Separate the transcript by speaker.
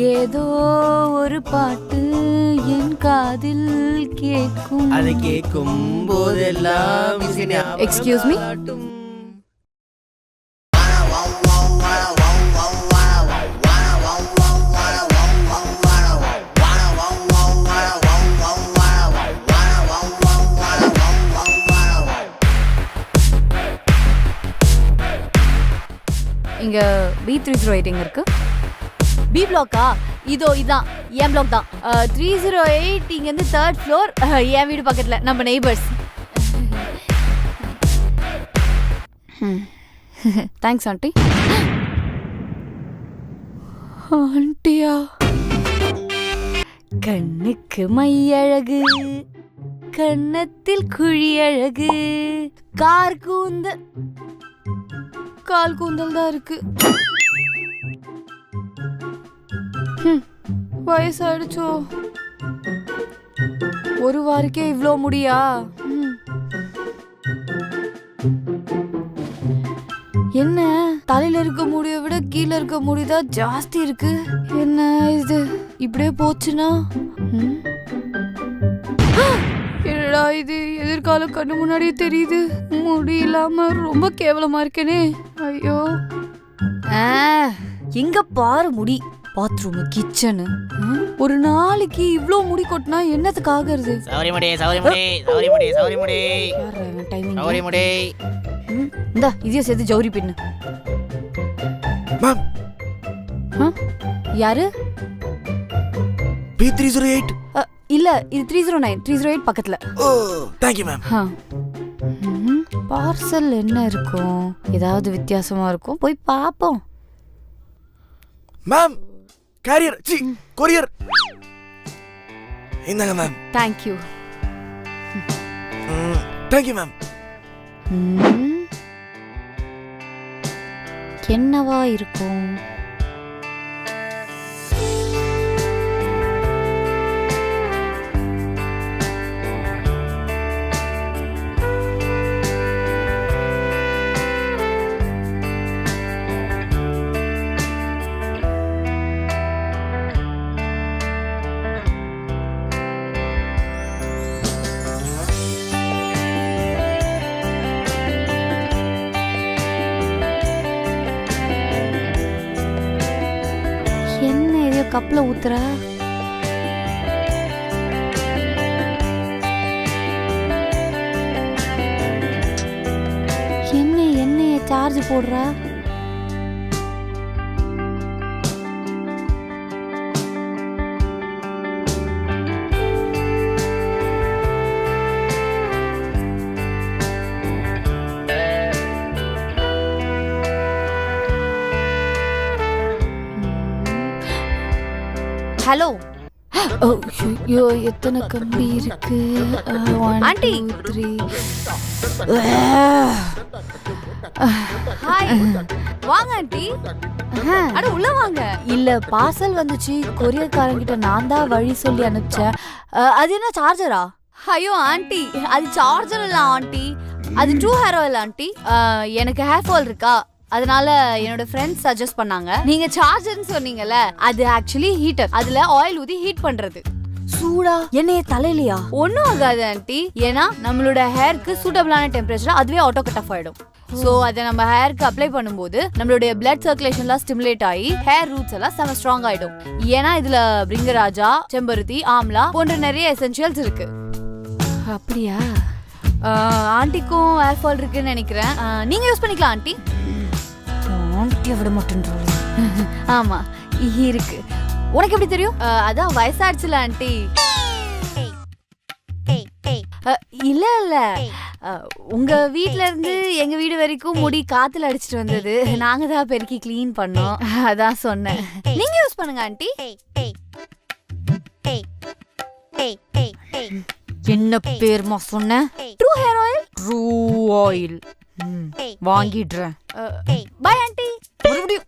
Speaker 1: ஏதோ ஒரு பாட்டு என் காதில் கேட்கும்.
Speaker 2: அது கேட்கும் போதெல்லாம்
Speaker 1: எக்ஸ்கியூஸ் மீ, இங்க B308 எங்க இருக்கு?
Speaker 3: பி பிளாக்கா? இதோ இதான் என் பிளாக் தான். 308 இங்க இருந்து 3rd floor, என் வீடு பக்கத்துல, நம்ம நெய்பர்ஸ்.
Speaker 1: Thanks aunty. ஆண்டியா? கண்ணுக்கு மையழகு, கன்னத்தில் குழி அழகு, கால் கூந்தல் தான் இருக்கு. வயசாயிடுச்சோ? ஒரு வாரக்கே இவ்ளோ முடியா? என்ன தலையில இருக்க முடிய விட கீழே இருக்க முடிதான் ஜாஸ்தி இருக்கு. என்ன இது இப்படியே போச்சுன்னா? என்னடா இது, எதிர்காலம் கண்ணு முன்னாடியே தெரியுது. முடி இல்லாம ரொம்ப கேவலமா இருக்கேனே. ஐயோ, எங்க பாரு முடி. பாத்ரூம், கிச்சனு, ஒரு நாளைக்கு இவ்ளோ முடி கொட்டினா என்னத்துக்கு ஆகுறது? இந்தா இதைய சேர்த்து ஜவுரி பின்னு. யாரு?
Speaker 2: B308.
Speaker 1: இல்ல, இது 309. 308 பக்கத்துல.
Speaker 2: Thank you ma'am.
Speaker 1: பார்சல் என்ன இருக்கும்? ஏதாவது வித்தியாசமா இருக்கும், போய் பாப்போம்.
Speaker 2: மேம், கேரியர் கொரியர் இந்தாங்க ma'am.
Speaker 1: Thank you.
Speaker 2: Thank you ma'am.
Speaker 1: என்னவா இருக்கும்? கப்ல ஊத்துற. எண்ணெய சார்ஜ் போடுற.
Speaker 3: ஹலோ.
Speaker 1: ஐயோ, எத்தனை கம்பி இருக்கு?
Speaker 3: ஆண்டி.
Speaker 1: 3.
Speaker 3: ஹாய், வாங்க ஆண்டி. அட உள்ள வாங்க.
Speaker 1: இல்ல, பார்சல் வந்துச்சு. கொரியர்காரங்கிட்ட நான் தான் வழி சொல்லி அனுப்பிச்சேன். அது என்ன சார்ஜரா?
Speaker 3: ஐயோ ஆண்டி, அது சார்ஜர் இல்ல ஆண்டி, அது ட்ரூ ஹேர் ஆயில் ஆண்டி. எனக்கு ஹேர் ஃபால் இருக்கா, அதனால என்னோட ஃப்ரெண்ட்ஸ் சஜஸ்ட் பண்ணாங்க. நீங்க சார்ஜர்னு சொன்னீங்கல்ல, அது ஆக்சுவலி ஹீட்டர். அதுல ஆயில் ஊத்தி ஹீட் பண்றது.
Speaker 1: சூடா எண்ணெய தலையிலையா?
Speaker 3: ஒன்னும் ஆகாது ஆண்டி, ஏன்னா நம்மளோட ஹேருக்கு சூட்டபிளான டெம்பரேச்சர் அதுவே ஆட்டோ கட் ஆஃப் ஆயிடும். சோ அதை நம்ம ஹேருக்கு அப்ளை பண்ணும்போது நம்மளுடைய பிளட் சர்க்குலேஷன்லாம் ஸ்டிமுலேட் ஆகி ஹேர் ரூட்ஸ் எல்லாம் செம ஸ்ட்ராங் ஆயிடும். ஏன்னா இதுல பிரிங்கராஜா, செம்பருத்தி, ஆம்லா போன்ற நிறைய எசென்ஷியல்ஸ் இருக்கு.
Speaker 1: அப்படியா?
Speaker 3: ஆண்டிக்கும் ஹேர் ஃபால் இருக்குன்னு நினைக்கிறேன். நீங்க யூஸ் பண்ணிக்கலாம் ஆண்டி.
Speaker 1: ஆண்டியை விட மாட்டேன்றாங்க.
Speaker 3: ஆமா இருக்கு. உனக்கு எப்படி தெரியும்? அதான் வயசாச்சுல ஆண்டி. இல்ல இல்ல, உங்க வீட்ல இருந்து எங்க வீடு வரைக்கும் முடி காத்துல அடிச்சிட்டு வந்தது. நாங்க தான் பெருக்கி கிளீன் பண்ணோம், அதான் சொன்னேன். நீங்க யூஸ் பண்ணுங்க ஆண்டி.
Speaker 1: என்ன பேர்மா சொன்ன?
Speaker 3: True hair oil.
Speaker 1: True oil வாங்கிடுறேன்.
Speaker 3: Bye aunty.
Speaker 1: மறுபடியும்